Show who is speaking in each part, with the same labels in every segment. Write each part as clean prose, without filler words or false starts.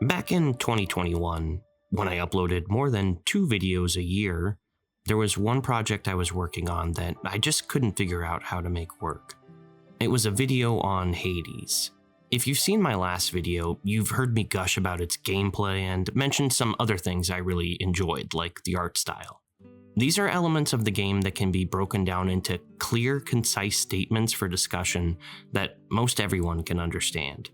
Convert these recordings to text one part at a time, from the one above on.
Speaker 1: Back in 2021, when I uploaded more than 2 videos a year, there was one project I was working on that I just couldn't figure out how to make work. It was a video on Hades. If you've seen my last video, you've heard me gush about its gameplay and mention some other things I really enjoyed, like the art style. These are elements of the game that can be broken down into clear, concise statements for discussion that most everyone can understand.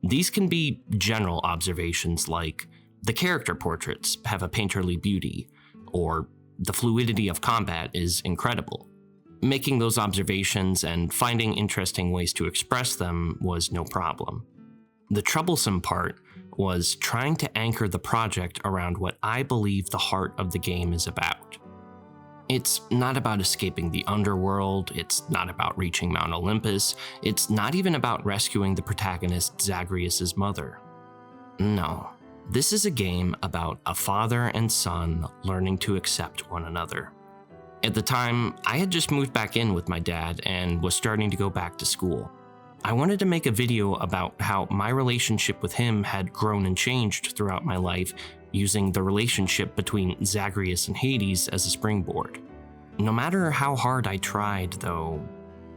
Speaker 1: These can be general observations like, the character portraits have a painterly beauty, or the fluidity of combat is incredible. Making those observations and finding interesting ways to express them was no problem. The troublesome part was trying to anchor the project around what I believe the heart of the game is about. It's not about escaping the underworld, it's not about reaching Mount Olympus, it's not even about rescuing the protagonist Zagreus' mother. No, this is a game about a father and son learning to accept one another. At the time, I had just moved back in with my dad and was starting to go back to school. I wanted to make a video about how my relationship with him had grown and changed throughout my life, using the relationship between Zagreus and Hades as a springboard. No matter how hard I tried, though,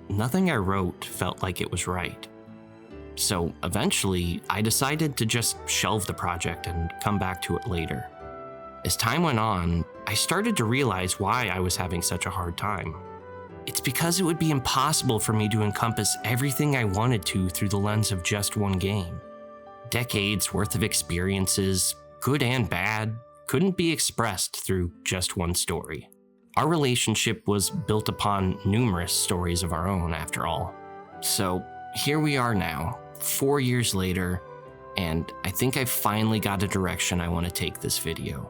Speaker 1: nothing I wrote felt like it was right. So eventually, I decided to just shelve the project and come back to it later. As time went on, I started to realize why I was having such a hard time. It's because it would be impossible for me to encompass everything I wanted to through the lens of just one game. Decades worth of experiences, good and bad, couldn't be expressed through just one story. Our relationship was built upon numerous stories of our own, after all. So here we are now, 4 years later, and I think I've finally got a direction I want to take this video.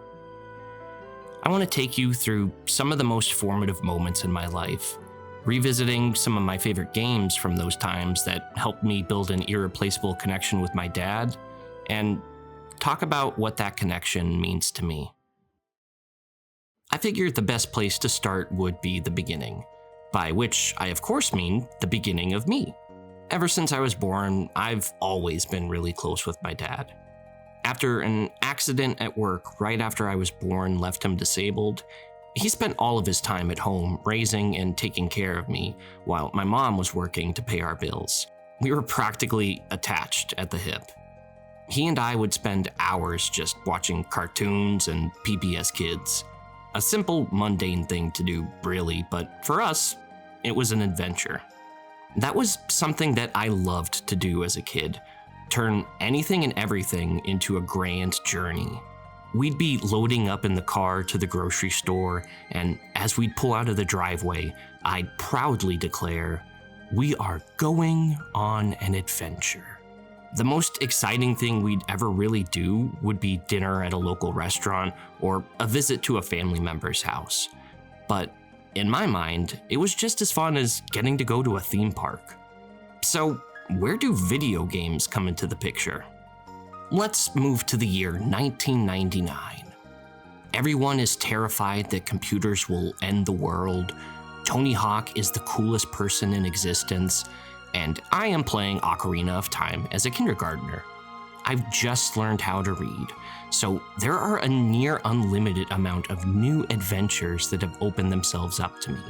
Speaker 1: I want to take you through some of the most formative moments in my life, revisiting some of my favorite games from those times that helped me build an irreplaceable connection with my dad, and talk about what that connection means to me. I figured the best place to start would be the beginning, by which I of course mean the beginning of me. Ever since I was born, I've always been really close with my dad. After an accident at work right after I was born left him disabled, he spent all of his time at home raising and taking care of me while my mom was working to pay our bills. We were practically attached at the hip. He and I would spend hours just watching cartoons and PBS Kids. A simple, mundane thing to do, really, but for us, it was an adventure. That was something that I loved to do as a kid. Turn anything and everything into a grand journey. We'd be loading up in the car to the grocery store, and as we'd pull out of the driveway, I'd proudly declare, "We are going on an adventure." The most exciting thing we'd ever really do would be dinner at a local restaurant or a visit to a family member's house. But in my mind, it was just as fun as getting to go to a theme park. So, where do video games come into the picture? Let's move to the year 1999. Everyone is terrified that computers will end the world. Tony Hawk is the coolest person in existence, and I am playing Ocarina of Time as a kindergartner. I've just learned how to read, so there are a near unlimited amount of new adventures that have opened themselves up to me.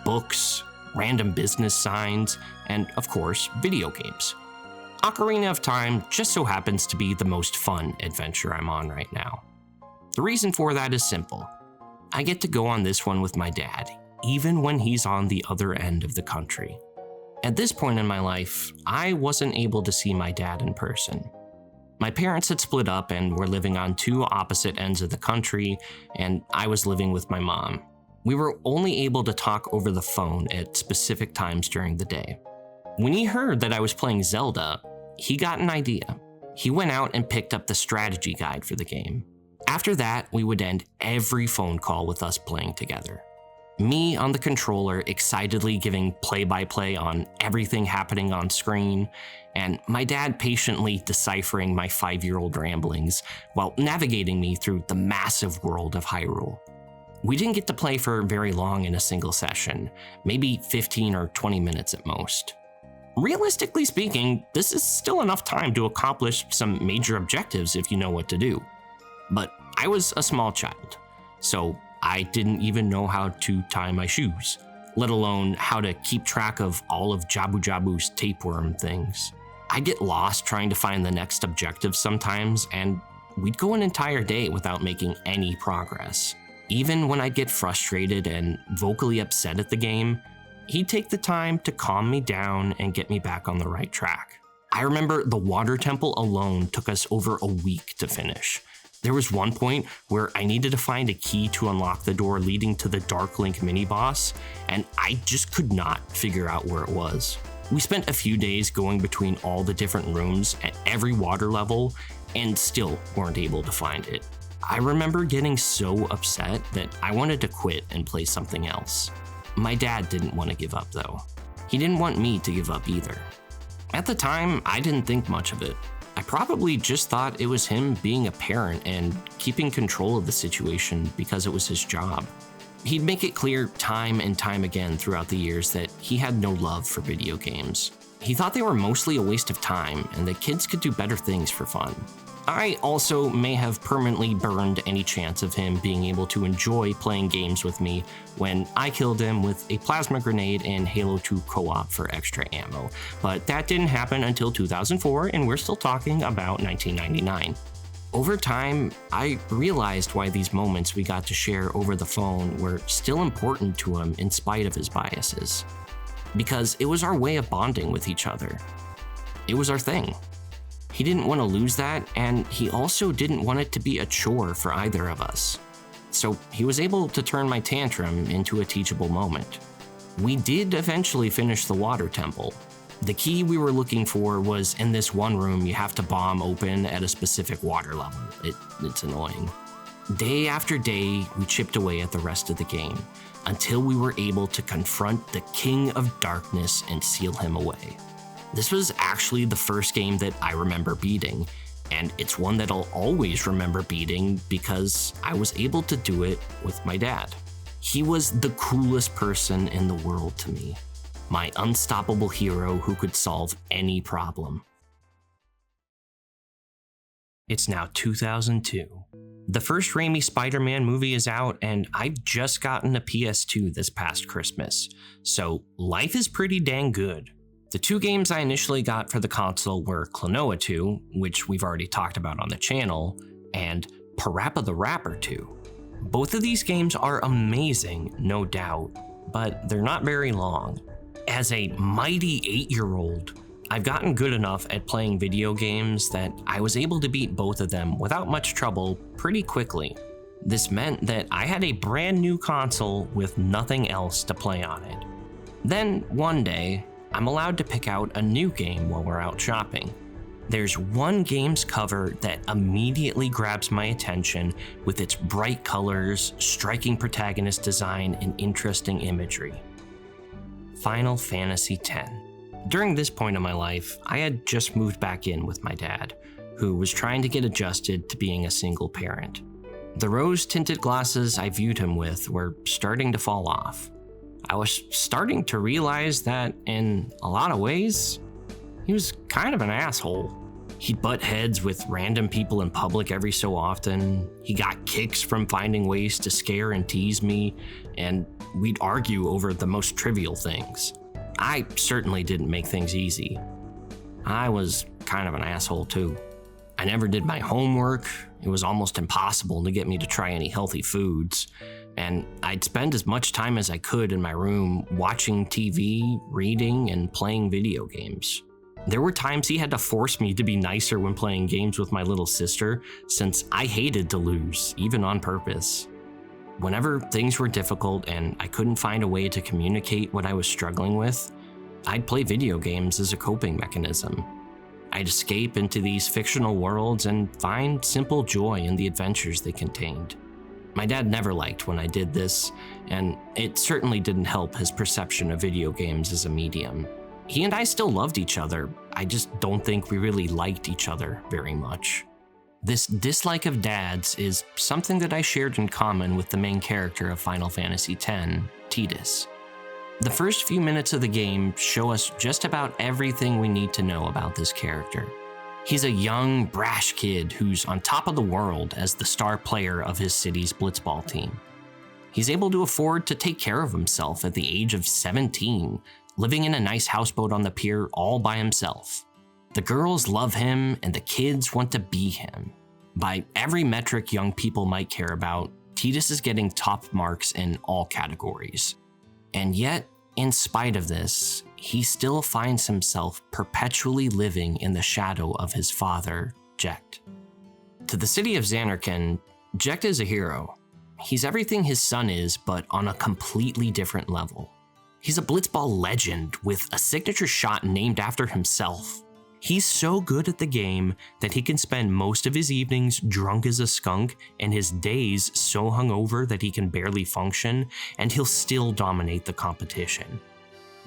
Speaker 1: Books, random business signs, and of course, video games. Ocarina of Time just so happens to be the most fun adventure I'm on right now. The reason for that is simple. I get to go on this one with my dad, even when he's on the other end of the country. At this point in my life, I wasn't able to see my dad in person. My parents had split up and were living on 2 opposite ends of the country, and I was living with my mom. We were only able to talk over the phone at specific times during the day. When he heard that I was playing Zelda, he got an idea. He went out and picked up the strategy guide for the game. After that, we would end every phone call with us playing together. Me on the controller excitedly giving play-by-play on everything happening on screen, and my dad patiently deciphering my 5-year-old ramblings while navigating me through the massive world of Hyrule. We didn't get to play for very long in a single session, maybe 15 or 20 minutes at most. Realistically speaking, this is still enough time to accomplish some major objectives if you know what to do. But I was a small child, so I didn't even know how to tie my shoes, let alone how to keep track of all of Jabu Jabu's tapeworm things. I'd get lost trying to find the next objective sometimes, and we'd go an entire day without making any progress. Even when I'd get frustrated and vocally upset at the game, he'd take the time to calm me down and get me back on the right track. I remember the water temple alone took us over a week to finish. There was one point where I needed to find a key to unlock the door leading to the Dark Link mini-boss, and I just could not figure out where it was. We spent a few days going between all the different rooms at every water level and still weren't able to find it. I remember getting so upset that I wanted to quit and play something else. My dad didn't want to give up though. He didn't want me to give up either. At the time, I didn't think much of it. I probably just thought it was him being a parent and keeping control of the situation because it was his job. He'd make it clear time and time again throughout the years that he had no love for video games. He thought they were mostly a waste of time and that kids could do better things for fun. I also may have permanently burned any chance of him being able to enjoy playing games with me when I killed him with a plasma grenade in Halo 2 co-op for extra ammo, but that didn't happen until 2004 and we're still talking about 1999. Over time, I realized why these moments we got to share over the phone were still important to him in spite of his biases. Because it was our way of bonding with each other. It was our thing. He didn't want to lose that, and he also didn't want it to be a chore for either of us. So he was able to turn my tantrum into a teachable moment. We did eventually finish the water temple. The key we were looking for was in this one room you have to bomb open at a specific water level. It's annoying. Day after day, we chipped away at the rest of the game until we were able to confront the King of Darkness and seal him away. This was actually the first game that I remember beating, and it's one that I'll always remember beating because I was able to do it with my dad. He was the coolest person in the world to me, my unstoppable hero who could solve any problem. It's now 2002. The first Raimi Spider-Man movie is out, and I've just gotten a PS2 this past Christmas, so life is pretty dang good. The two games I initially got for the console were Klonoa 2, which we've already talked about on the channel, and Parappa the Rapper 2. Both of these games are amazing, no doubt, but they're not very long. As a mighty 8-year-old, I've gotten good enough at playing video games that I was able to beat both of them without much trouble pretty quickly. This meant that I had a brand new console with nothing else to play on it. Then one day, I'm allowed to pick out a new game while we're out shopping. There's one game's cover that immediately grabs my attention with its bright colors, striking protagonist design, and interesting imagery. Final Fantasy X. During this point in my life, I had just moved back in with my dad, who was trying to get adjusted to being a single parent. The rose-tinted glasses I viewed him with were starting to fall off. I was starting to realize that, in a lot of ways, he was kind of an asshole. He'd butt heads with random people in public every so often. He got kicks from finding ways to scare and tease me, and we'd argue over the most trivial things. I certainly didn't make things easy. I was kind of an asshole too. I never did my homework. It was almost impossible to get me to try any healthy foods. And I'd spend as much time as I could in my room watching TV, reading, and playing video games. There were times he had to force me to be nicer when playing games with my little sister, since I hated to lose, even on purpose. Whenever things were difficult and I couldn't find a way to communicate what I was struggling with, I'd play video games as a coping mechanism. I'd escape into these fictional worlds and find simple joy in the adventures they contained. My dad never liked when I did this, and it certainly didn't help his perception of video games as a medium. He and I still loved each other, I just don't think we really liked each other very much. This dislike of Dad's is something that I shared in common with the main character of Final Fantasy X, Tidus. The first few minutes of the game show us just about everything we need to know about this character. He's a young, brash kid who's on top of the world as the star player of his city's blitzball team. He's able to afford to take care of himself at the age of 17, living in a nice houseboat on the pier all by himself. The girls love him and the kids want to be him. By every metric young people might care about, Titus is getting top marks in all categories. And yet, in spite of this, he still finds himself perpetually living in the shadow of his father, Jecht. To the city of Zanarkand, Jecht is a hero. He's everything his son is, but on a completely different level. He's a blitzball legend with a signature shot named after himself. He's so good at the game that he can spend most of his evenings drunk as a skunk and his days so hungover that he can barely function, and he'll still dominate the competition.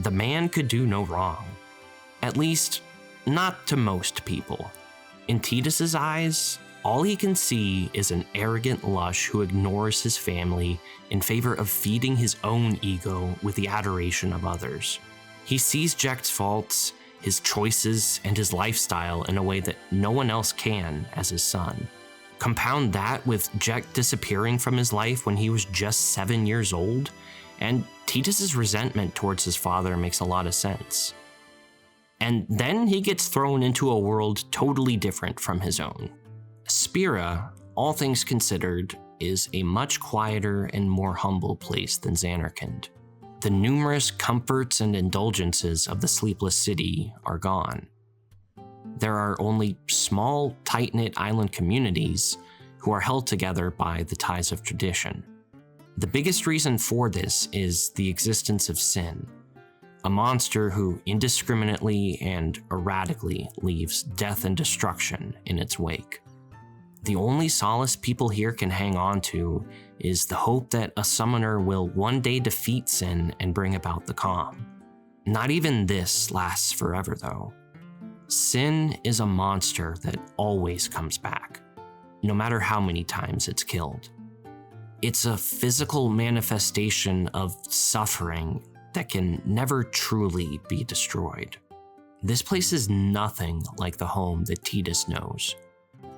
Speaker 1: The man could do no wrong. At least, not to most people. In Titus's eyes, all he can see is an arrogant lush who ignores his family in favor of feeding his own ego with the adoration of others. He sees Jecht's faults, his choices, and his lifestyle in a way that no one else can as his son. Compound that with Jecht disappearing from his life when he was just 7 years old, and Titus's resentment towards his father makes a lot of sense. And then he gets thrown into a world totally different from his own. Spira, all things considered, is a much quieter and more humble place than Zanarkand. The numerous comforts and indulgences of the Sleepless City are gone. There are only small, tight-knit island communities who are held together by the ties of tradition. The biggest reason for this is the existence of sin, a monster who indiscriminately and erratically leaves death and destruction in its wake. The only solace people here can hang on to is the hope that a summoner will one day defeat sin and bring about the calm. Not even this lasts forever, though. Sin is a monster that always comes back, no matter how many times it's killed. It's a physical manifestation of suffering that can never truly be destroyed. This place is nothing like the home that Titus knows.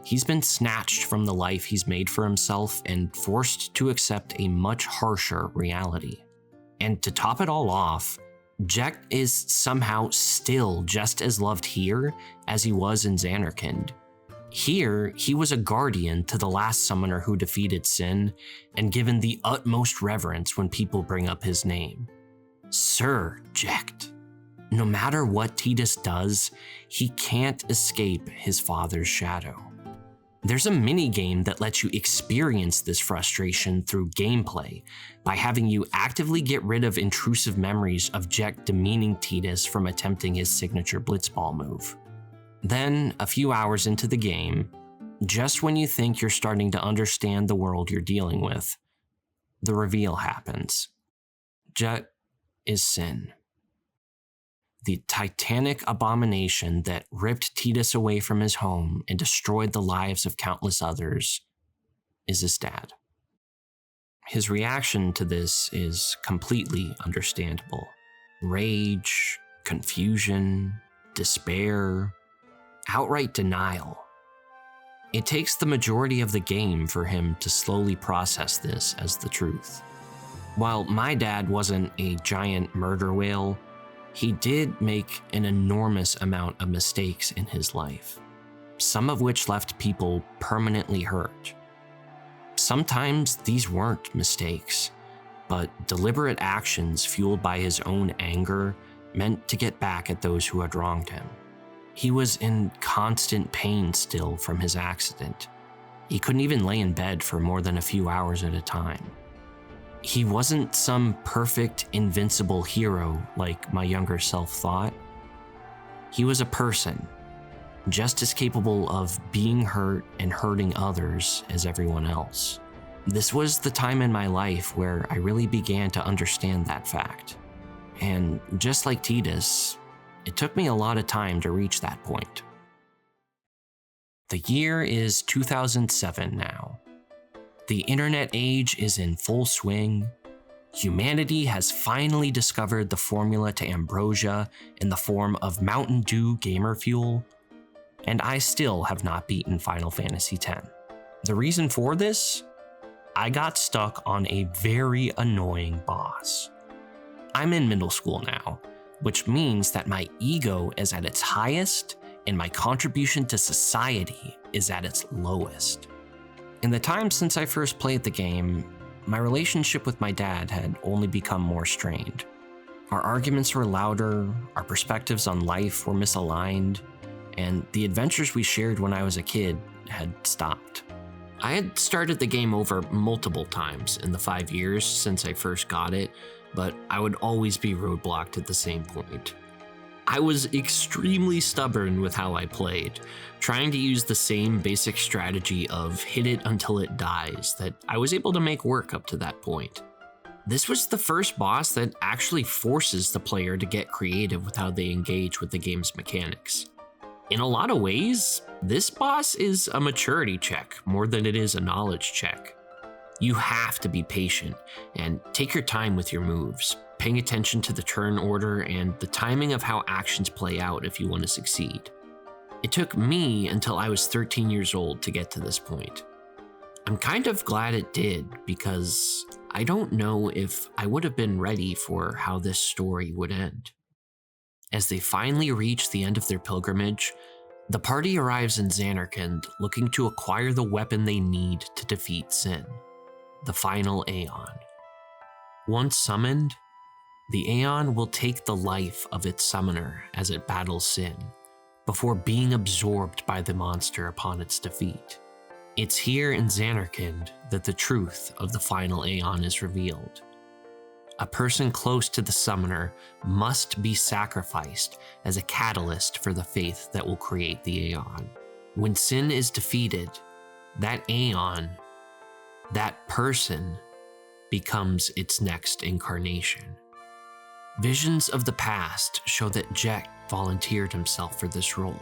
Speaker 1: He's been snatched from the life he's made for himself and forced to accept a much harsher reality. And to top it all off, Jecht is somehow still just as loved here as he was in Zanarkand. Here, he was a guardian to the last summoner who defeated sin and given the utmost reverence when people bring up his name. Sir Jecht. No matter what Titus does, he can't escape his father's shadow. There's a mini-game that lets you experience this frustration through gameplay by having you actively get rid of intrusive memories of Jecht demeaning Titus from attempting his signature blitzball move. Then, a few hours into the game, just when you think you're starting to understand the world you're dealing with, the reveal happens. Jecht is sin. The titanic abomination that ripped Titus away from his home and destroyed the lives of countless others is his dad. His reaction to this is completely understandable. Rage, confusion, despair, outright denial. It takes the majority of the game for him to slowly process this as the truth. While my dad wasn't a giant murder whale, he did make an enormous amount of mistakes in his life, some of which left people permanently hurt. Sometimes these weren't mistakes, but deliberate actions fueled by his own anger meant to get back at those who had wronged him. He was in constant pain still from his accident. He couldn't even lay in bed for more than a few hours at a time. He wasn't some perfect, invincible hero like my younger self thought. He was a person, just as capable of being hurt and hurting others as everyone else. This was the time in my life where I really began to understand that fact. And just like Titus, it took me a lot of time to reach that point. The year is 2007 now. The internet age is in full swing. Humanity has finally discovered the formula to ambrosia in the form of Mountain Dew gamer fuel, and I still have not beaten Final Fantasy X. The reason for this? I got stuck on a very annoying boss. I'm in middle school now, which means that my ego is at its highest and my contribution to society is at its lowest. In the time since I first played the game, my relationship with my dad had only become more strained. Our arguments were louder, our perspectives on life were misaligned, and the adventures we shared when I was a kid had stopped. I had started the game over multiple times in the 5 years since I first got it, but I would always be roadblocked at the same point. I was extremely stubborn with how I played, trying to use the same basic strategy of hit it until it dies that I was able to make work up to that point. This was the first boss that actually forces the player to get creative with how they engage with the game's mechanics. In a lot of ways, this boss is a maturity check more than it is a knowledge check. You have to be patient and take your time with your moves, paying attention to the turn order and the timing of how actions play out if you want to succeed. It took me until I was 13 years old to get to this point. I'm kind of glad it did, because I don't know if I would have been ready for how this story would end. As they finally reach the end of their pilgrimage, the party arrives in Zanarkand looking to acquire the weapon they need to defeat Sin, the final Aeon. Once summoned, the Aeon will take the life of its summoner as it battles Sin, before being absorbed by the monster upon its defeat. It's here in Zanarkand that the truth of the final Aeon is revealed. A person close to the summoner must be sacrificed as a catalyst for the faith that will create the Aeon. When Sin is defeated, that Aeon, that person, becomes its next incarnation. Visions of the past show that Jack volunteered himself for this role.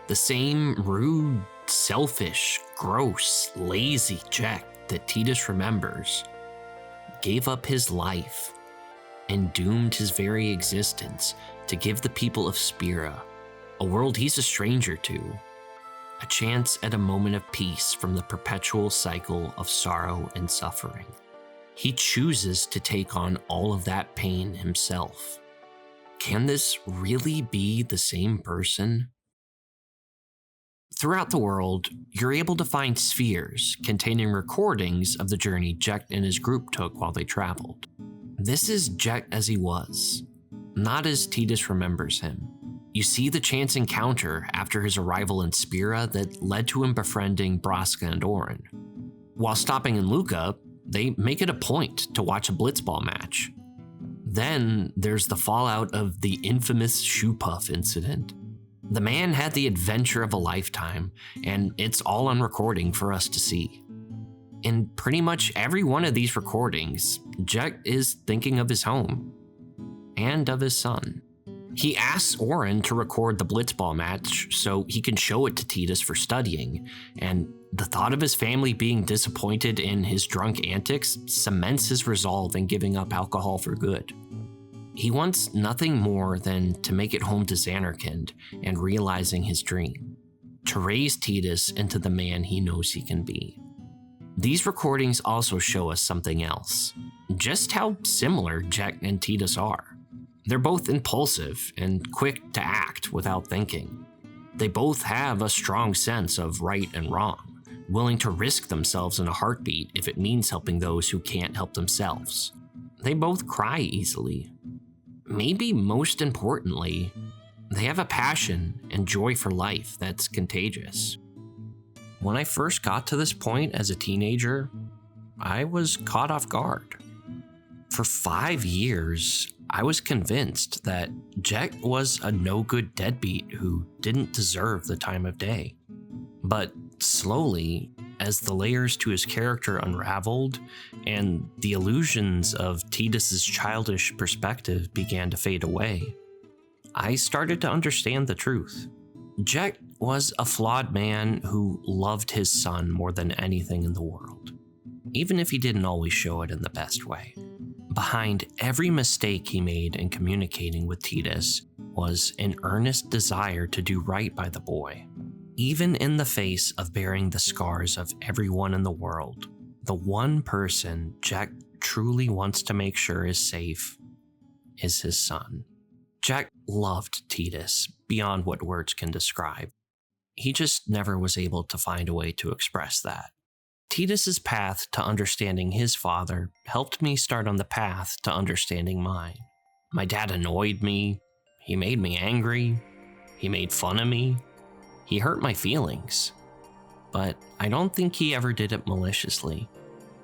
Speaker 1: The same rude, selfish, gross, lazy Jack that Tidus remembers gave up his life and doomed his very existence to give the people of Spira, a world he's a stranger to, a chance at a moment of peace from the perpetual cycle of sorrow and suffering. He chooses to take on all of that pain himself. Can this really be the same person? Throughout the world, you're able to find spheres containing recordings of the journey Jekt and his group took while they traveled. This is Jekt as he was, not as Tidus remembers him. You see the chance encounter after his arrival in Spira that led to him befriending Braska and Orin. While stopping in Luca, they make it a point to watch a blitzball match. Then there's the fallout of the infamous shoe puff incident. The man had the adventure of a lifetime, and it's all on recording for us to see. In pretty much every one of these recordings, Jekt is thinking of his home and of his son. He asks Orin to record the blitzball match so he can show it to Tidus for studying, and the thought of his family being disappointed in his drunk antics cements his resolve in giving up alcohol for good. He wants nothing more than to make it home to Zanarkand and realizing his dream, to raise Tidus into the man he knows he can be. These recordings also show us something else, just how similar Jekt and Tidus are. They're both impulsive and quick to act without thinking. They both have a strong sense of right and wrong, willing to risk themselves in a heartbeat if it means helping those who can't help themselves. They both cry easily. Maybe most importantly, they have a passion and joy for life that's contagious. When I first got to this point as a teenager, I was caught off guard. For 5 years, I was convinced that Jekt was a no-good deadbeat who didn't deserve the time of day. But slowly, as the layers to his character unraveled and the illusions of Tidus's childish perspective began to fade away, I started to understand the truth. Jekt was a flawed man who loved his son more than anything in the world, even if he didn't always show it in the best way. Behind every mistake he made in communicating with Titus was an earnest desire to do right by the boy. Even in the face of bearing the scars of everyone in the world, the one person Jack truly wants to make sure is safe is his son. Jack loved Titus beyond what words can describe. He just never was able to find a way to express that. Titus's path to understanding his father helped me start on the path to understanding mine. My dad annoyed me, he made me angry, he made fun of me, he hurt my feelings. But I don't think he ever did it maliciously.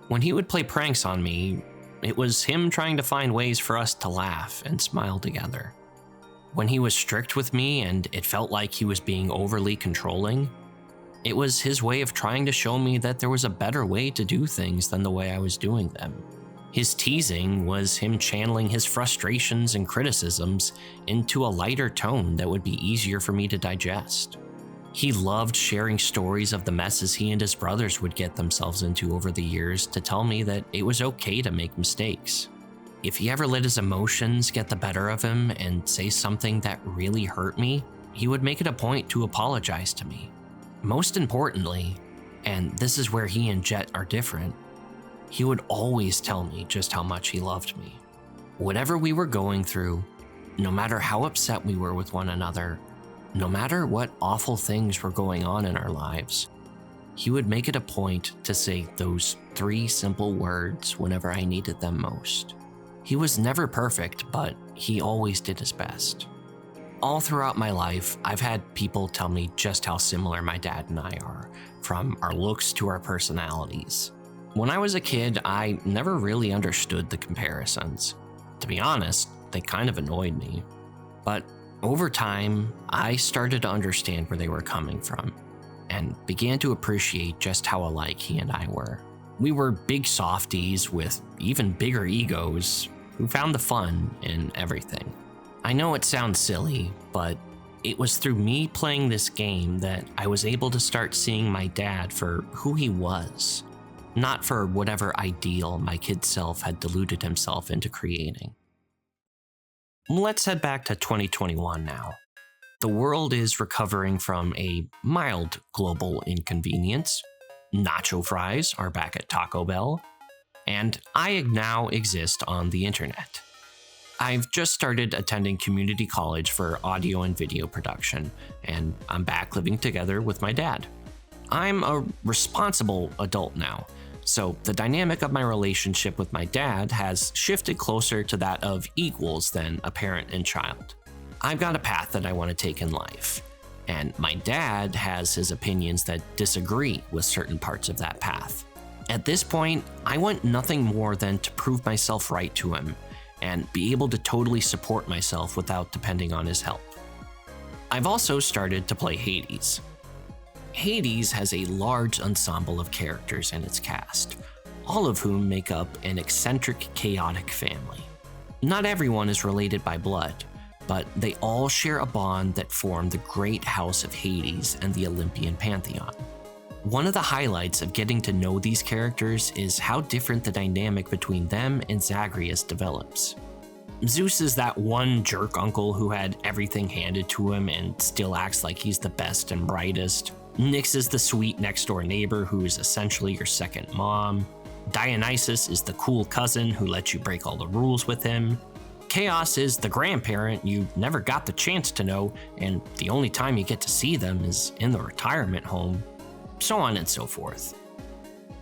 Speaker 1: When he would play pranks on me, it was him trying to find ways for us to laugh and smile together. When he was strict with me and it felt like he was being overly controlling, it was his way of trying to show me that there was a better way to do things than the way I was doing them. His teasing was him channeling his frustrations and criticisms into a lighter tone that would be easier for me to digest. He loved sharing stories of the messes he and his brothers would get themselves into over the years to tell me that it was okay to make mistakes. If he ever let his emotions get the better of him and say something that really hurt me, he would make it a point to apologize to me. Most importantly, and this is where he and Jet are different, he would always tell me just how much he loved me. Whatever we were going through, no matter how upset we were with one another, no matter what awful things were going on in our lives, he would make it a point to say those 3 simple words whenever I needed them most. He was never perfect, but he always did his best. All throughout my life, I've had people tell me just how similar my dad and I are, from our looks to our personalities. When I was a kid, I never really understood the comparisons. To be honest, they kind of annoyed me. But over time, I started to understand where they were coming from, and began to appreciate just how alike he and I were. We were big softies with even bigger egos who found the fun in everything. I know it sounds silly, but it was through me playing this game that I was able to start seeing my dad for who he was, not for whatever ideal my kid self had deluded himself into creating. Let's head back to 2021 now. The world is recovering from a mild global inconvenience. Nacho fries are back at Taco Bell, and I now exist on the internet. I've just started attending community college for audio and video production, and I'm back living together with my dad. I'm a responsible adult now, so the dynamic of my relationship with my dad has shifted closer to that of equals than a parent and child. I've got a path that I want to take in life, and my dad has his opinions that disagree with certain parts of that path. At this point, I want nothing more than to prove myself right to him and be able to totally support myself without depending on his help. I've also started to play Hades. Hades has a large ensemble of characters in its cast, all of whom make up an eccentric, chaotic family. Not everyone is related by blood, but they all share a bond that form the great house of Hades and the Olympian pantheon. One of the highlights of getting to know these characters is how different the dynamic between them and Zagreus develops. Zeus is that one jerk uncle who had everything handed to him and still acts like he's the best and brightest. Nyx is the sweet next-door neighbor who is essentially your second mom. Dionysus is the cool cousin who lets you break all the rules with him. Chaos is the grandparent you never got the chance to know, and the only time you get to see them is in the retirement home. So on and so forth.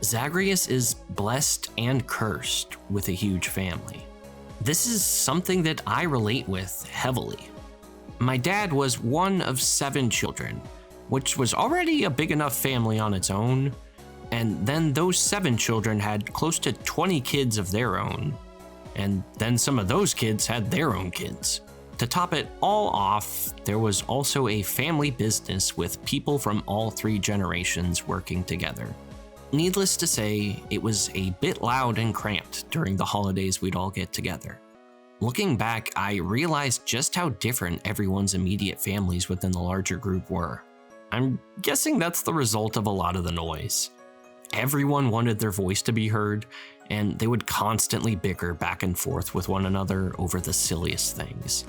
Speaker 1: Zagreus is blessed and cursed with a huge family. This is something that I relate with heavily. My dad was one of 7 children, which was already a big enough family on its own, and then those 7 children had close to 20 kids of their own, and then some of those kids had their own kids. To top it all off, there was also a family business with people from all 3 generations working together. Needless to say, it was a bit loud and cramped during the holidays we'd all get together. Looking back, I realized just how different everyone's immediate families within the larger group were. I'm guessing that's the result of a lot of the noise. Everyone wanted their voice to be heard, and they would constantly bicker back and forth with one another over the silliest things.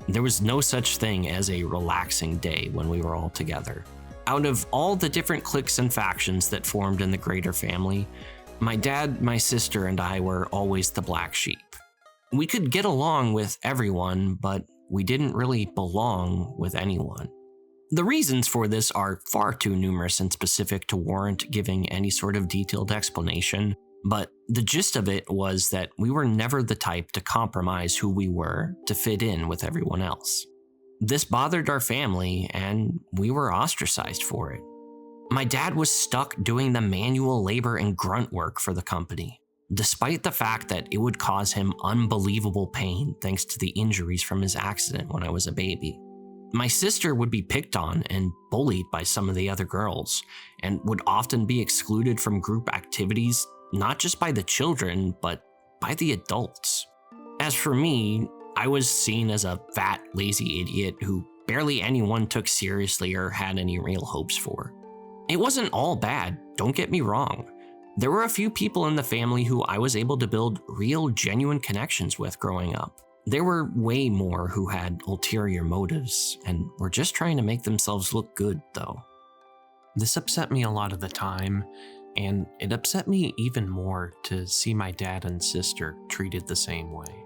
Speaker 1: There was no such thing as a relaxing day when we were all together. Out of all the different cliques and factions that formed in the greater family, my dad, my sister, and I were always the black sheep. We could get along with everyone, but we didn't really belong with anyone. The reasons for this are far too numerous and specific to warrant giving any sort of detailed explanation, but the gist of it was that we were never the type to compromise who we were to fit in with everyone else. This bothered our family, and we were ostracized for it. My dad was stuck doing the manual labor and grunt work for the company, despite the fact that it would cause him unbelievable pain thanks to the injuries from his accident when I was a baby. My sister would be picked on and bullied by some of the other girls, and would often be excluded from group activities, not just by the children, but by the adults. As for me, I was seen as a fat, lazy idiot who barely anyone took seriously or had any real hopes for. It wasn't all bad, don't get me wrong. There were a few people in the family who I was able to build real, genuine connections with growing up. There were way more who had ulterior motives and were just trying to make themselves look good, though. This upset me a lot of the time, and it upset me even more to see my dad and sister treated the same way.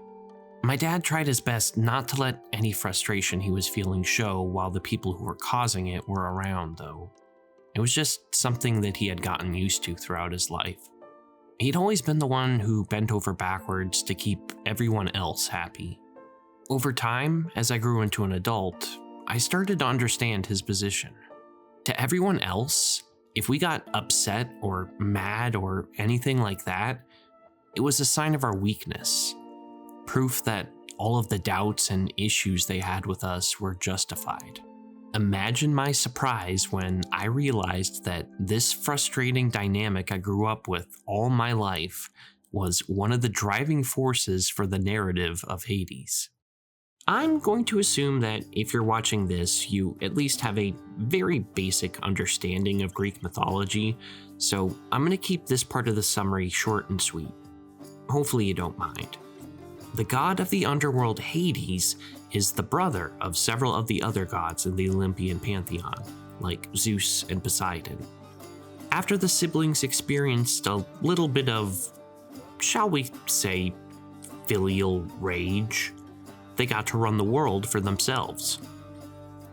Speaker 1: My dad tried his best not to let any frustration he was feeling show while the people who were causing it were around, though. It was just something that he had gotten used to throughout his life. He'd always been the one who bent over backwards to keep everyone else happy. Over time, as I grew into an adult, I started to understand his position. To everyone else, if we got upset or mad or anything like that, it was a sign of our weakness. Proof that all of the doubts and issues they had with us were justified. Imagine my surprise when I realized that this frustrating dynamic I grew up with all my life was one of the driving forces for the narrative of Hades. I'm going to assume that if you're watching this, you at least have a very basic understanding of Greek mythology, so I'm going to keep this part of the summary short and sweet. Hopefully you don't mind. The god of the underworld Hades is the brother of several of the other gods in the Olympian pantheon, like Zeus and Poseidon. After the siblings experienced a little bit of, shall we say, filial rage, they got to run the world for themselves.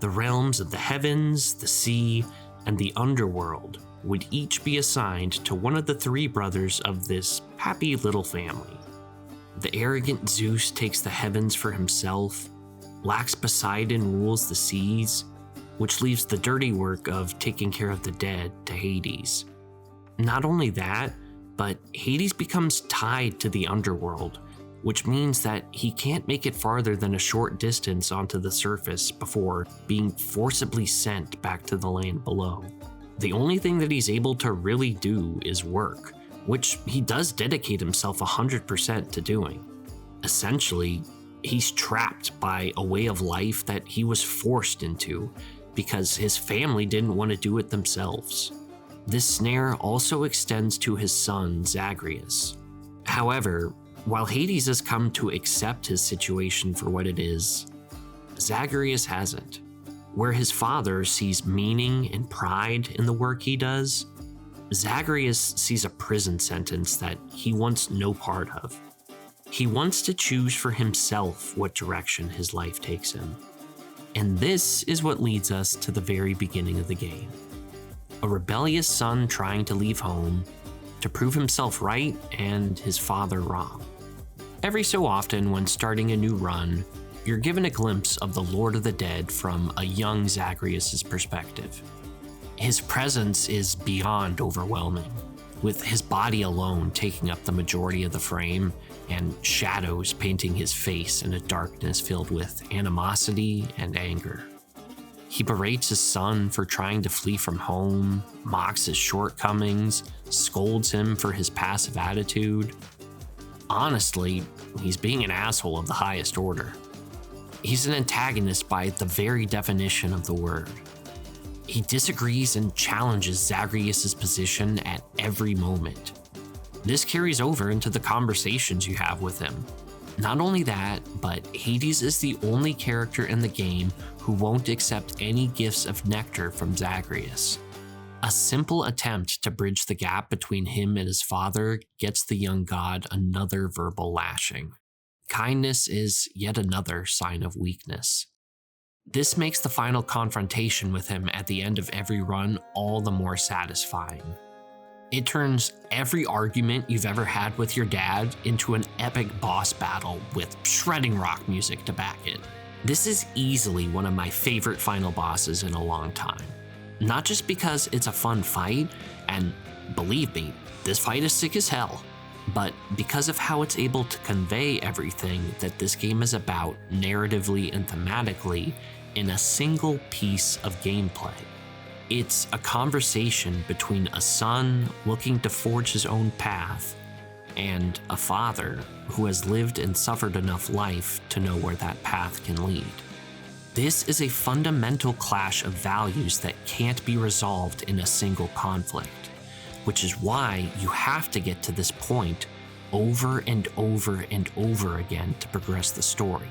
Speaker 1: The realms of the heavens, the sea, and the underworld would each be assigned to one of the three brothers of this happy little family. The arrogant Zeus takes the heavens for himself, lax Poseidon rules the seas, which leaves the dirty work of taking care of the dead to Hades. Not only that, but Hades becomes tied to the underworld, which means that he can't make it farther than a short distance onto the surface before being forcibly sent back to the land below. The only thing that he's able to really do is work, which he does dedicate himself 100% to doing. Essentially, he's trapped by a way of life that he was forced into because his family didn't want to do it themselves. This snare also extends to his son, Zagreus. However, while Hades has come to accept his situation for what it is, Zagreus hasn't. Where his father sees meaning and pride in the work he does, Zagreus sees a prison sentence that he wants no part of. He wants to choose for himself what direction his life takes him. And this is what leads us to the very beginning of the game. A rebellious son trying to leave home, to prove himself right and his father wrong. Every so often, when starting a new run, you're given a glimpse of the Lord of the Dead from a young Zagreus' perspective. His presence is beyond overwhelming, with his body alone taking up the majority of the frame and shadows painting his face in a darkness filled with animosity and anger. He berates his son for trying to flee from home, mocks his shortcomings, scolds him for his passive attitude. Honestly, he's being an asshole of the highest order. He's an antagonist by the very definition of the word. He disagrees and challenges Zagreus' position at every moment. This carries over into the conversations you have with him. Not only that, but Hades is the only character in the game who won't accept any gifts of nectar from Zagreus. A simple attempt to bridge the gap between him and his father gets the young god another verbal lashing. Kindness is yet another sign of weakness. This makes the final confrontation with him at the end of every run all the more satisfying. It turns every argument you've ever had with your dad into an epic boss battle with shredding rock music to back it. This is easily one of my favorite final bosses in a long time. Not just because it's a fun fight, and believe me, this fight is sick as hell, but because of how it's able to convey everything that this game is about narratively and thematically in a single piece of gameplay. It's a conversation between a son looking to forge his own path and a father who has lived and suffered enough life to know where that path can lead. This is a fundamental clash of values that can't be resolved in a single conflict, which is why you have to get to this point over and over and over again to progress the story.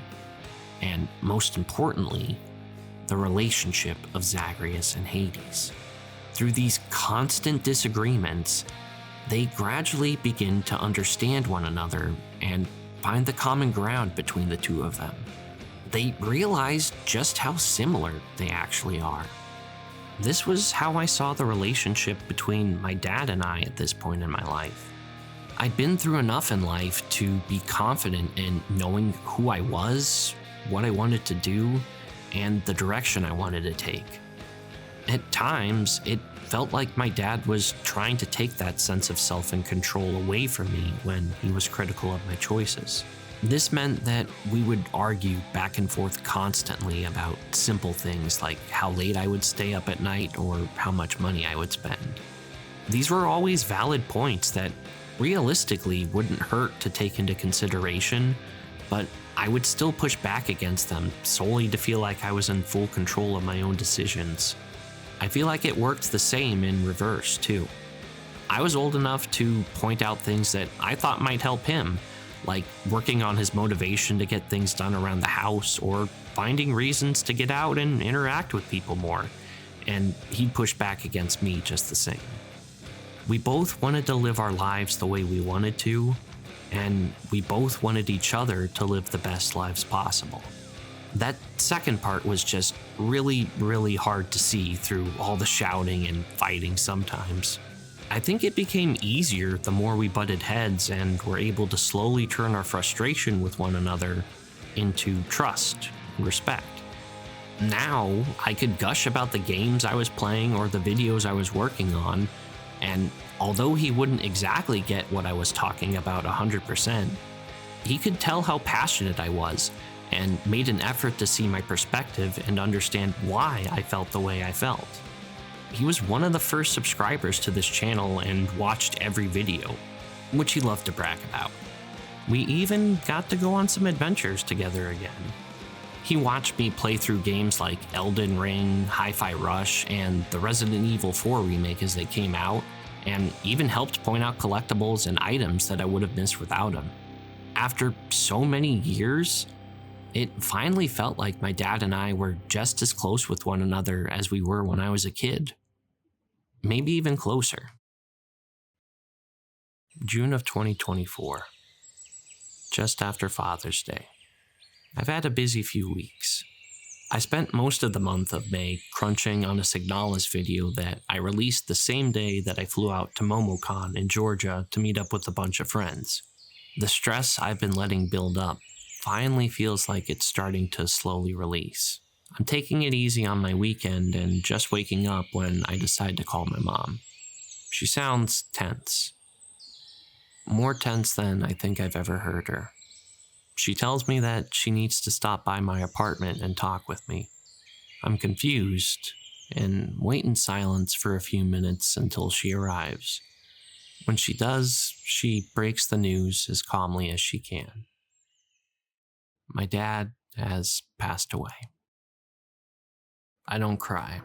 Speaker 1: And most importantly, the relationship of Zagreus and Hades. Through these constant disagreements, they gradually begin to understand one another and find the common ground between the two of them. They realize just how similar they actually are. This was how I saw the relationship between my dad and I at this point in my life. I'd been through enough in life to be confident in knowing who I was, what I wanted to do, and the direction I wanted to take. At times, it felt like my dad was trying to take that sense of self and control away from me when he was critical of my choices. This meant that we would argue back and forth constantly about simple things like how late I would stay up at night or how much money I would spend. These were always valid points that realistically wouldn't hurt to take into consideration, but I would still push back against them solely to feel like I was in full control of my own decisions. I feel like it worked the same in reverse too. I was old enough to point out things that I thought might help him, like working on his motivation to get things done around the house or finding reasons to get out and interact with people more, and he'd push back against me just the same. We both wanted to live our lives the way we wanted to, and we both wanted each other to live the best lives possible. That second part was just really, really hard to see through all the shouting and fighting sometimes. I think it became easier the more we butted heads and were able to slowly turn our frustration with one another into trust and respect. Now, I could gush about the games I was playing or the videos I was working on, and although he wouldn't exactly get what I was talking about 100%, he could tell how passionate I was and made an effort to see my perspective and understand why I felt the way I felt. He was one of the first subscribers to this channel and watched every video, which he loved to brag about. We even got to go on some adventures together again. He watched me play through games like Elden Ring, Hi-Fi Rush, and the Resident Evil 4 remake as they came out, and even helped point out collectibles and items that I would have missed without him. After so many years, it finally felt like my dad and I were just as close with one another as we were when I was a kid. Maybe even closer. June of 2024. Just after Father's Day. I've had a busy few weeks. I spent most of the month of May crunching on a Signalis video that I released the same day that I flew out to MomoCon in Georgia to meet up with a bunch of friends. The stress I've been letting build up finally feels like it's starting to slowly release. I'm taking it easy on my weekend and just waking up when I decide to call my mom. She sounds tense. More tense than I think I've ever heard her. She tells me that she needs to stop by my apartment and talk with me. I'm confused and wait in silence for a few minutes until she arrives. When she does, she breaks the news as calmly as she can. My dad has passed away. I don't cry.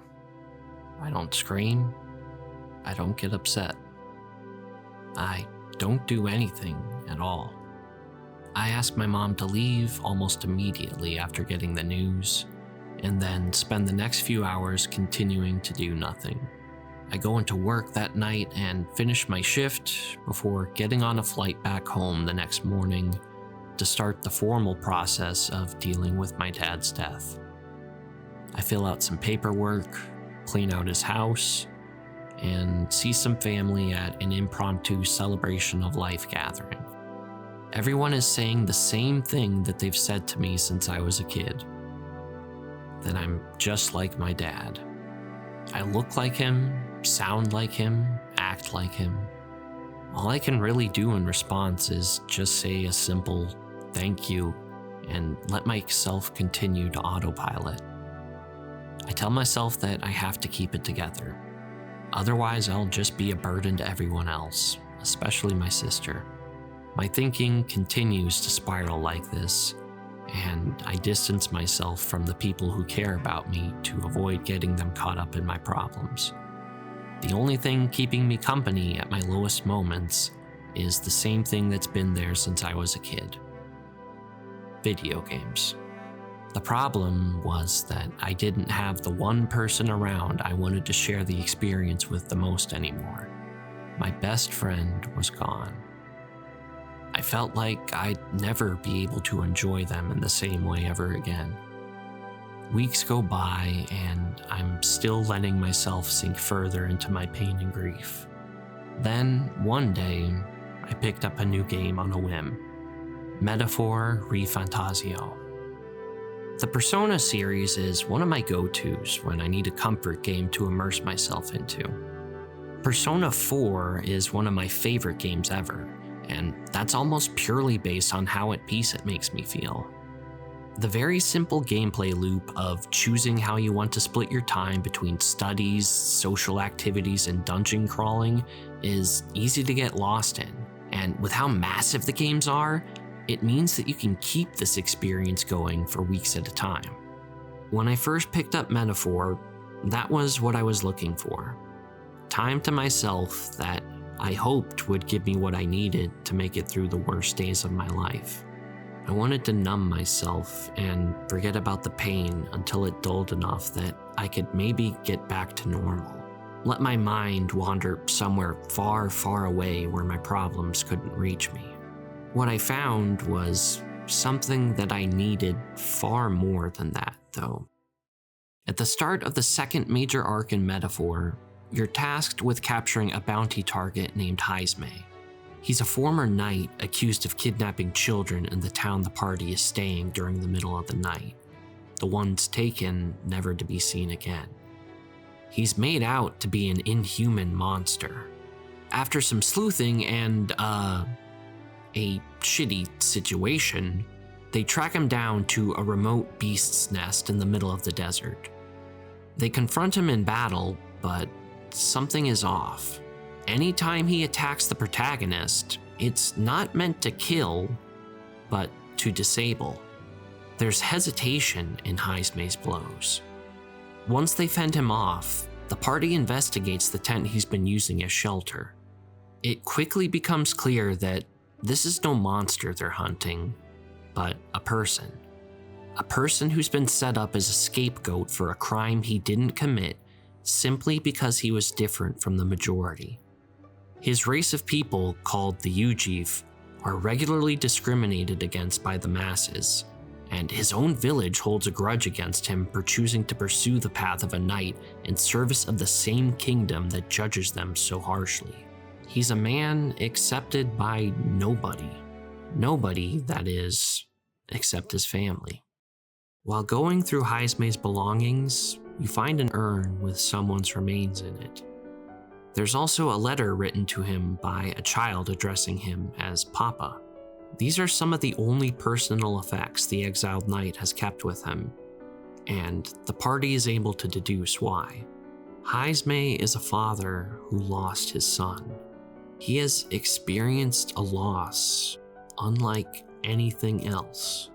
Speaker 1: I don't scream. I don't get upset. I don't do anything at all. I ask my mom to leave almost immediately after getting the news, and then spend the next few hours continuing to do nothing. I go into work that night and finish my shift before getting on a flight back home the next morning to start the formal process of dealing with my dad's death. I fill out some paperwork, clean out his house, and see some family at an impromptu celebration of life gathering. Everyone is saying the same thing that they've said to me since I was a kid, that I'm just like my dad. I look like him, sound like him, act like him. All I can really do in response is just say a simple thank you and let myself continue to autopilot. I tell myself that I have to keep it together. Otherwise, I'll just be a burden to everyone else, especially my sister. My thinking continues to spiral like this, and I distance myself from the people who care about me to avoid getting them caught up in my problems. The only thing keeping me company at my lowest moments is the same thing that's been there since I was a kid: video games. The problem was that I didn't have the one person around I wanted to share the experience with the most anymore. My best friend was gone. I felt like I'd never be able to enjoy them in the same way ever again. Weeks go by and I'm still letting myself sink further into my pain and grief. Then, one day, I picked up a new game on a whim: Metaphor ReFantasio. The Persona series is one of my go-tos when I need a comfort game to immerse myself into. Persona 4 is one of my favorite games ever, and that's almost purely based on how at peace it makes me feel. The very simple gameplay loop of choosing how you want to split your time between studies, social activities, and dungeon crawling is easy to get lost in, and with how massive the games are, it means that you can keep this experience going for weeks at a time. When I first picked up Metaphor, that was what I was looking for. Time to myself that I hoped would give me what I needed to make it through the worst days of my life. I wanted to numb myself and forget about the pain until it dulled enough that I could maybe get back to normal. Let my mind wander somewhere far, far away where my problems couldn't reach me. What I found was something that I needed far more than that, though. At the start of the second major arc in Metaphor, you're tasked with capturing a bounty target named Heisme. He's a former knight accused of kidnapping children in the town the party is staying during the middle of the night. The ones taken never to be seen again. He's made out to be an inhuman monster. After some sleuthing and, a shitty situation, they track him down to a remote beast's nest in the middle of the desert. They confront him in battle, but something is off. Anytime he attacks the protagonist, it's not meant to kill, but to disable. There's hesitation in Heisme's blows. Once they fend him off, the party investigates the tent he's been using as shelter. It quickly becomes clear that this is no monster they're hunting, but a person. A person who's been set up as a scapegoat for a crime he didn't commit simply because he was different from the majority. His race of people, called the Ujif, are regularly discriminated against by the masses, and his own village holds a grudge against him for choosing to pursue the path of a knight in service of the same kingdom that judges them so harshly. He's a man accepted by nobody. Nobody, that is, except his family. While going through Heisme's belongings, you find an urn with someone's remains in it. There's also a letter written to him by a child addressing him as Papa. These are some of the only personal effects the exiled knight has kept with him, and the party is able to deduce why. Heisme is a father who lost his son. He has experienced a loss unlike anything else.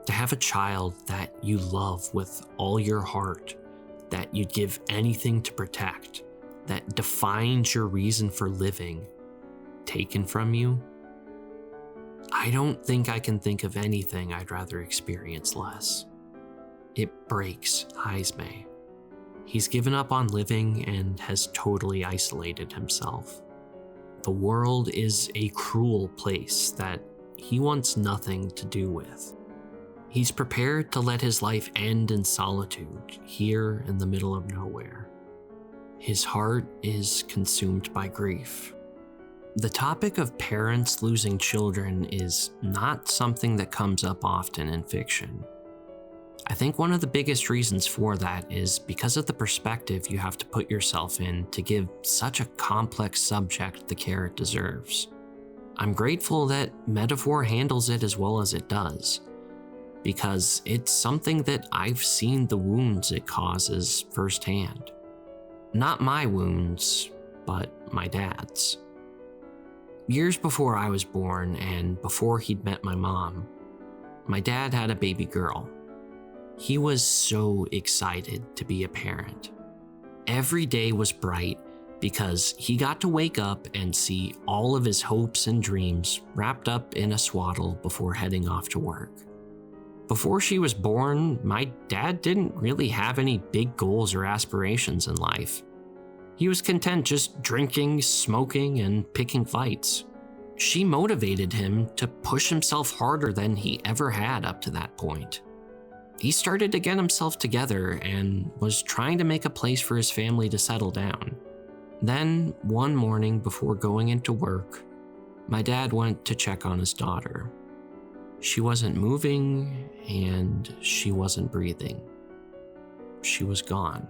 Speaker 1: To have a child that you love with all your heart that you'd give anything to protect, that defines your reason for living, taken from you? I don't think I can think of anything I'd rather experience less. It breaks Heisme. He's given up on living and has totally isolated himself. The world is a cruel place that he wants nothing to do with. He's prepared to let his life end in solitude, here in the middle of nowhere. His heart is consumed by grief. The topic of parents losing children is not something that comes up often in fiction. I think one of the biggest reasons for that is because of the perspective you have to put yourself in to give such a complex subject the care it deserves. I'm grateful that metaphor handles it as well as it does, because it's something that I've seen the wounds it causes firsthand. Not my wounds, but my dad's. Years before I was born and before he'd met my mom, my dad had a baby girl. He was so excited to be a parent. Every day was bright because he got to wake up and see all of his hopes and dreams wrapped up in a swaddle before heading off to work. Before she was born, my dad didn't really have any big goals or aspirations in life. He was content just drinking, smoking, and picking fights. She motivated him to push himself harder than he ever had up to that point. He started to get himself together and was trying to make a place for his family to settle down. Then, one morning before going into work, my dad went to check on his daughter. She wasn't moving and she wasn't breathing. She was gone.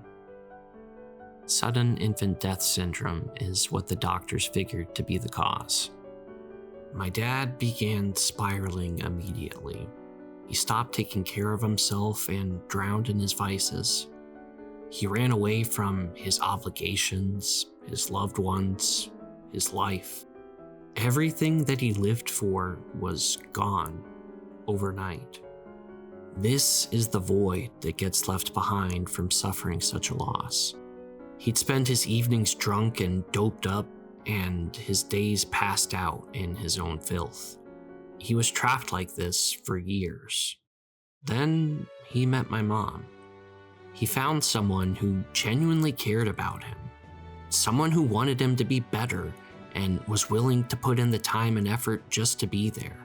Speaker 1: Sudden infant death syndrome is what the doctors figured to be the cause. My dad began spiraling immediately. He stopped taking care of himself and drowned in his vices. He ran away from his obligations, his loved ones, his life. Everything that he lived for was gone overnight. This is the void that gets left behind from suffering such a loss. He'd spend his evenings drunk and doped up, and his days passed out in his own filth. He was trapped like this for years. Then he met my mom. He found someone who genuinely cared about him, someone who wanted him to be better and was willing to put in the time and effort just to be there.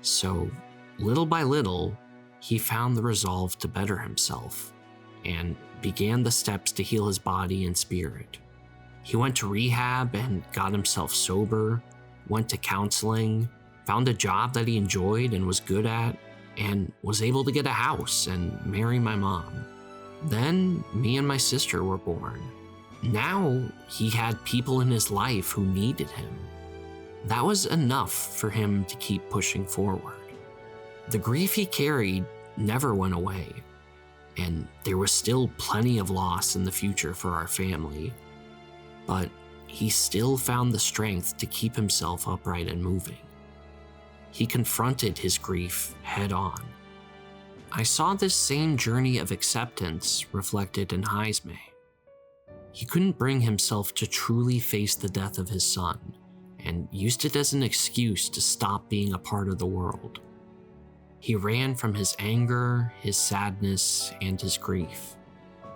Speaker 1: So, little by little, he found the resolve to better himself and began the steps to heal his body and spirit. He went to rehab and got himself sober, went to counseling, found a job that he enjoyed and was good at, and was able to get a house and marry my mom. Then me and my sister were born. Now he had people in his life who needed him. That was enough for him to keep pushing forward. The grief he carried never went away, and there was still plenty of loss in the future for our family. But he still found the strength to keep himself upright and moving. He confronted his grief head on. I saw this same journey of acceptance reflected in Heisme. He couldn't bring himself to truly face the death of his son, and used it as an excuse to stop being a part of the world. He ran from his anger, his sadness, and his grief.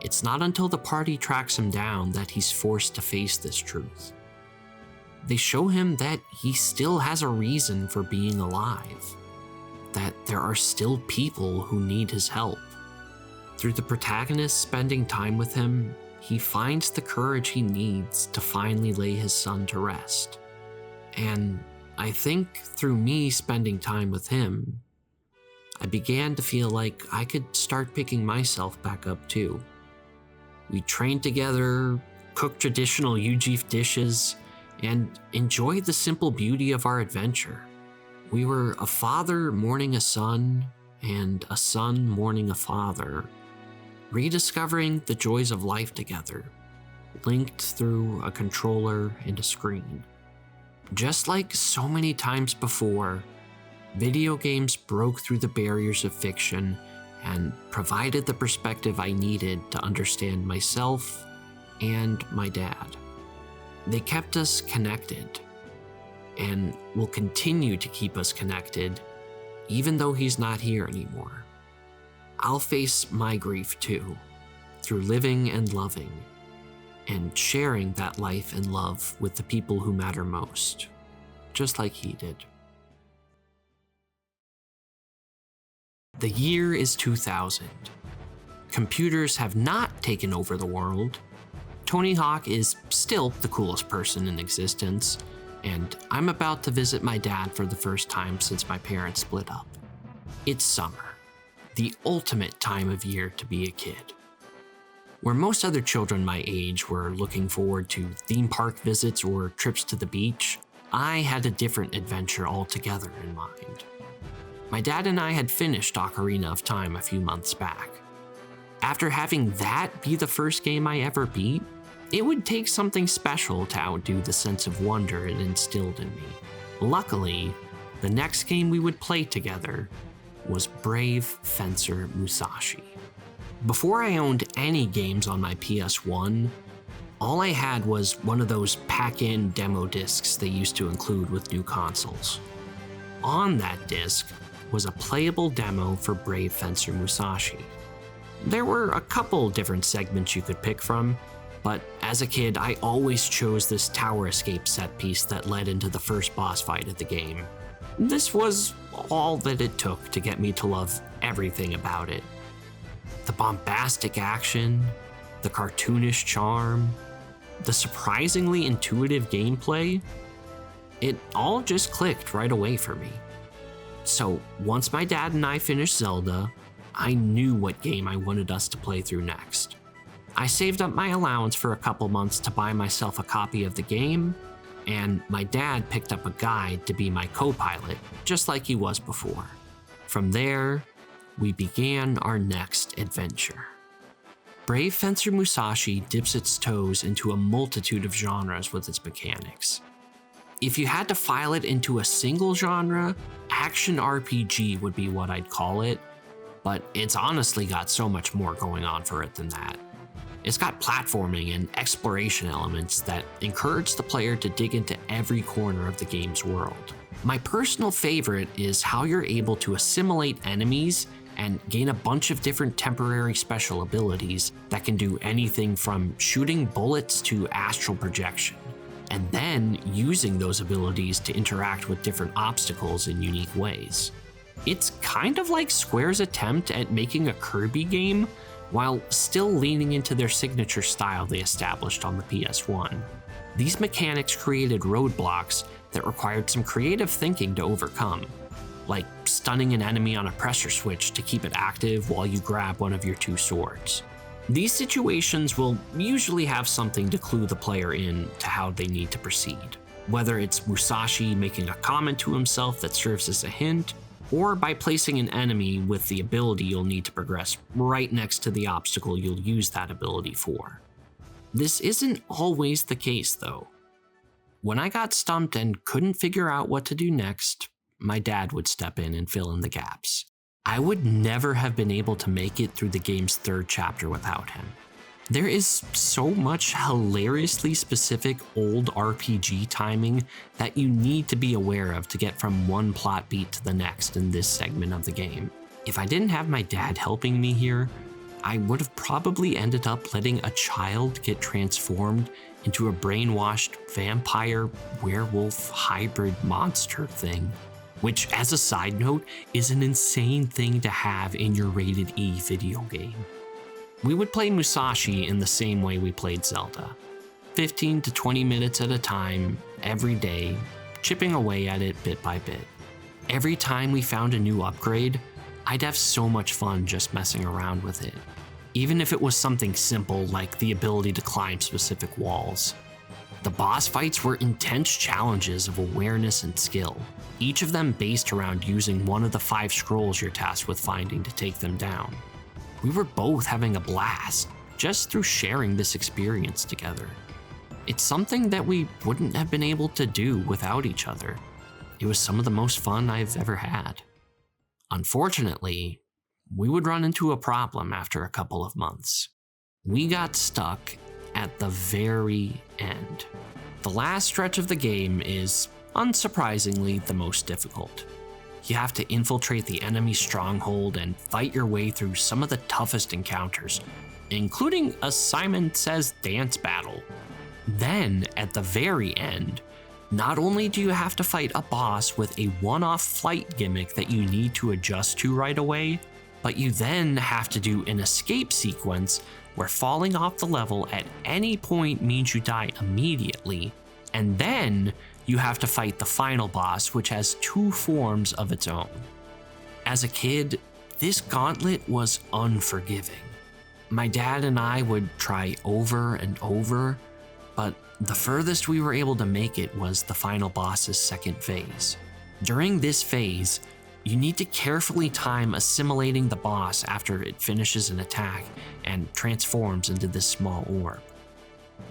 Speaker 1: It's not until the party tracks him down that he's forced to face this truth. They show him that he still has a reason for being alive, that there are still people who need his help. Through the protagonist spending time with him, he finds the courage he needs to finally lay his son to rest. And I think through me spending time with him, I began to feel like I could start picking myself back up too. We trained together, cooked traditional Ujif dishes, and enjoyed the simple beauty of our adventure. We were a father mourning a son, and a son mourning a father, rediscovering the joys of life together, linked through a controller and a screen. Just like so many times before, video games broke through the barriers of fiction and provided the perspective I needed to understand myself and my dad. They kept us connected and will continue to keep us connected even though he's not here anymore. I'll face my grief too, through living and loving, and sharing that life and love with the people who matter most, just like he did. The year is 2000. Computers have not taken over the world. Tony Hawk is still the coolest person in existence, and I'm about to visit my dad for the first time since my parents split up. It's summer, the ultimate time of year to be a kid. Where most other children my age were looking forward to theme park visits or trips to the beach, I had a different adventure altogether in mind. My dad and I had finished Ocarina of Time a few months back. After having that be the first game I ever beat, it would take something special to outdo the sense of wonder it instilled in me. Luckily, the next game we would play together was Brave Fencer Musashi. Before I owned any games on my PS1, all I had was one of those pack-in demo discs they used to include with new consoles. On that disc was a playable demo for Brave Fencer Musashi. There were a couple different segments you could pick from, but as a kid, I always chose this tower escape set piece that led into the first boss fight of the game. This was all that it took to get me to love everything about it. The bombastic action, the cartoonish charm, the surprisingly intuitive gameplay, it all just clicked right away for me. So once my dad and I finished Zelda, I knew what game I wanted us to play through next. I saved up my allowance for a couple months to buy myself a copy of the game, and my dad picked up a guide to be my co-pilot, just like he was before. From there, we began our next adventure. Brave Fencer Musashi dips its toes into a multitude of genres with its mechanics. If you had to file it into a single genre, action RPG would be what I'd call it, but it's honestly got so much more going on for it than that. It's got platforming and exploration elements that encourage the player to dig into every corner of the game's world. My personal favorite is how you're able to assimilate enemies and gain a bunch of different temporary special abilities that can do anything from shooting bullets to astral projection, and then using those abilities to interact with different obstacles in unique ways. It's kind of like Square's attempt at making a Kirby game, while still leaning into their signature style they established on the PS1. These mechanics created roadblocks that required some creative thinking to overcome, like stunning an enemy on a pressure switch to keep it active while you grab one of your two swords. These situations will usually have something to clue the player in to how they need to proceed, whether it's Musashi making a comment to himself that serves as a hint, or by placing an enemy with the ability you'll need to progress right next to the obstacle you'll use that ability for. This isn't always the case, though. When I got stumped and couldn't figure out what to do next, my dad would step in and fill in the gaps. I would never have been able to make it through the game's third chapter without him. There is so much hilariously specific old RPG timing that you need to be aware of to get from one plot beat to the next in this segment of the game. If I didn't have my dad helping me here, I would have probably ended up letting a child get transformed into a brainwashed vampire werewolf hybrid monster thing. Which, as a side note, is an insane thing to have in your rated E video game. We would play Musashi in the same way we played Zelda. 15 to 20 minutes at a time, every day, chipping away at it bit by bit. Every time we found a new upgrade, I'd have so much fun just messing around with it. Even if it was something simple like the ability to climb specific walls. The boss fights were intense challenges of awareness and skill, each of them based around using one of the 5 scrolls you're tasked with finding to take them down. We were both having a blast, just through sharing this experience together. It's something that we wouldn't have been able to do without each other. It was some of the most fun I've ever had. Unfortunately, we would run into a problem after a couple of months. We got stuck at the very end. The last stretch of the game is, unsurprisingly, the most difficult. You have to infiltrate the enemy stronghold and fight your way through some of the toughest encounters, including a Simon Says dance battle. Then, at the very end, not only do you have to fight a boss with a one-off flight gimmick that you need to adjust to right away, but you then have to do an escape sequence where falling off the level at any point means you die immediately, and then you have to fight the final boss, which has 2 forms of its own. As a kid, this gauntlet was unforgiving. My dad and I would try over and over, but the furthest we were able to make it was the final boss's second phase. During this phase, you need to carefully time assimilating the boss after it finishes an attack and transforms into this small orb.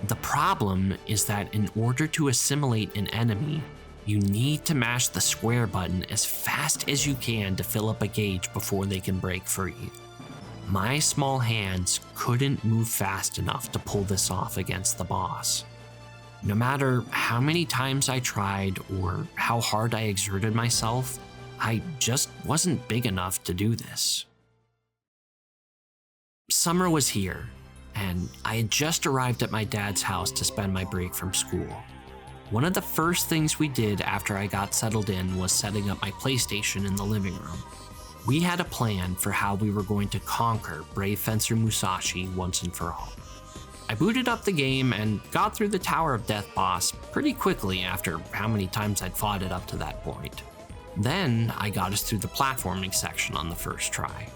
Speaker 1: The problem is that in order to assimilate an enemy, you need to mash the square button as fast as you can to fill up a gauge before they can break free. My small hands couldn't move fast enough to pull this off against the boss. No matter how many times I tried or how hard I exerted myself, I just wasn't big enough to do this. Summer was here, and I had just arrived at my dad's house to spend my break from school. One of the first things we did after I got settled in was setting up my PlayStation in the living room. We had a plan for how we were going to conquer Brave Fencer Musashi once and for all. I booted up the game and got through the Tower of Death boss pretty quickly after how many times I'd fought it up to that point. Then I got us through the platforming section on the first try.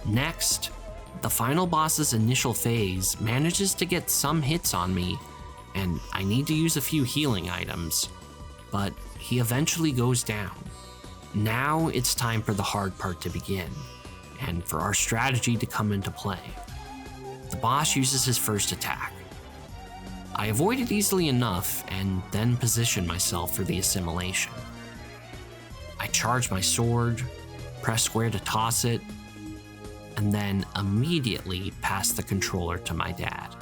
Speaker 1: Next, the final boss's initial phase manages to get some hits on me, and I need to use a few healing items, but he eventually goes down. Now it's time for the hard part to begin, and for our strategy to come into play. The boss uses his first attack. I avoid it easily enough and then position myself for the assimilation. I charge my sword, press square to toss it, and then immediately pass the controller to my dad.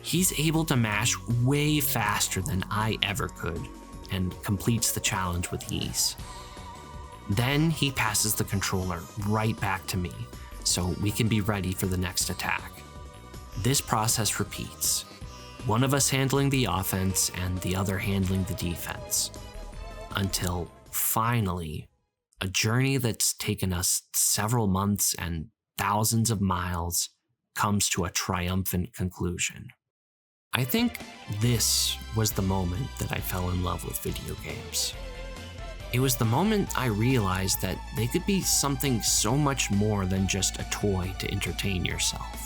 Speaker 1: He's able to mash way faster than I ever could and completes the challenge with ease. Then he passes the controller right back to me so we can be ready for the next attack. This process repeats, one of us handling the offense and the other handling the defense, until finally, a journey that's taken us several months and thousands of miles comes to a triumphant conclusion. I think this was the moment that I fell in love with video games. It was the moment I realized that they could be something so much more than just a toy to entertain yourself.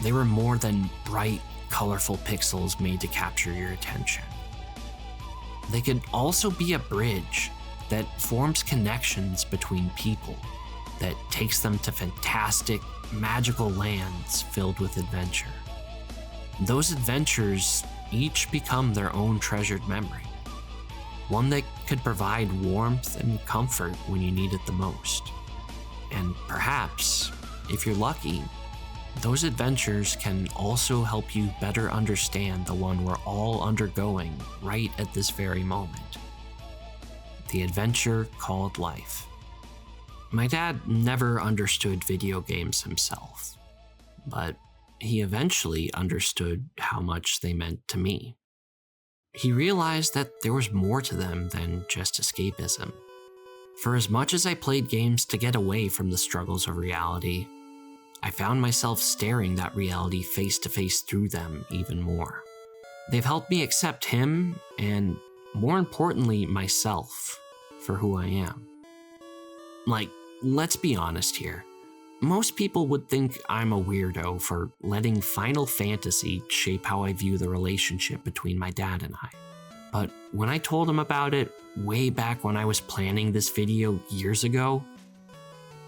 Speaker 1: They were more than bright, colorful pixels made to capture your attention. They could also be a bridge that forms connections between people, that takes them to fantastic, magical lands filled with adventure. Those adventures each become their own treasured memory, one that could provide warmth and comfort when you need it the most. And perhaps, if you're lucky, those adventures can also help you better understand the one we're all undergoing right at this very moment. The adventure called life. My dad never understood video games himself, but he eventually understood how much they meant to me. He realized that there was more to them than just escapism. For as much as I played games to get away from the struggles of reality, I found myself staring that reality face to face through them even more. They've helped me accept him, and more importantly, myself, for who I am. Like, let's be honest here. Most people would think I'm a weirdo for letting Final Fantasy shape how I view the relationship between my dad and I. But when I told him about it way back when I was planning this video years ago,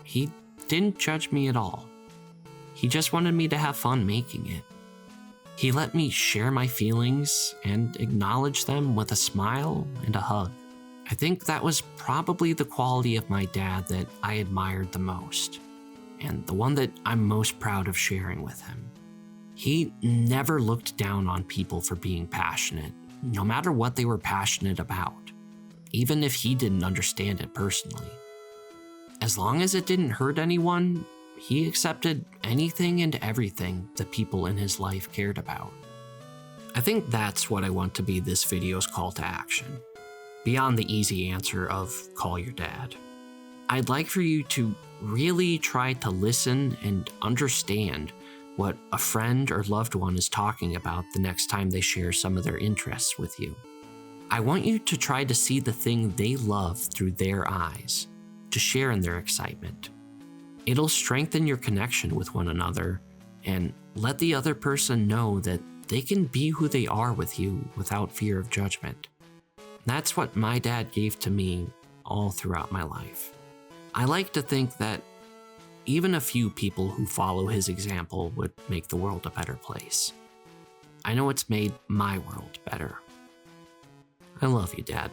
Speaker 1: he didn't judge me at all. He just wanted me to have fun making it. He let me share my feelings and acknowledge them with a smile and a hug. I think that was probably the quality of my dad that I admired the most, and the one that I'm most proud of sharing with him. He never looked down on people for being passionate, no matter what they were passionate about, even if he didn't understand it personally. As long as it didn't hurt anyone, he accepted anything and everything the people in his life cared about. I think that's what I want to be this video's call to action, beyond the easy answer of call your dad. I'd like for you to really try to listen and understand what a friend or loved one is talking about the next time they share some of their interests with you. I want you to try to see the thing they love through their eyes, to share in their excitement. It'll strengthen your connection with one another and let the other person know that they can be who they are with you without fear of judgment. That's what my dad gave to me all throughout my life. I like to think that even a few people who follow his example would make the world a better place. I know it's made my world better. I love you, Dad.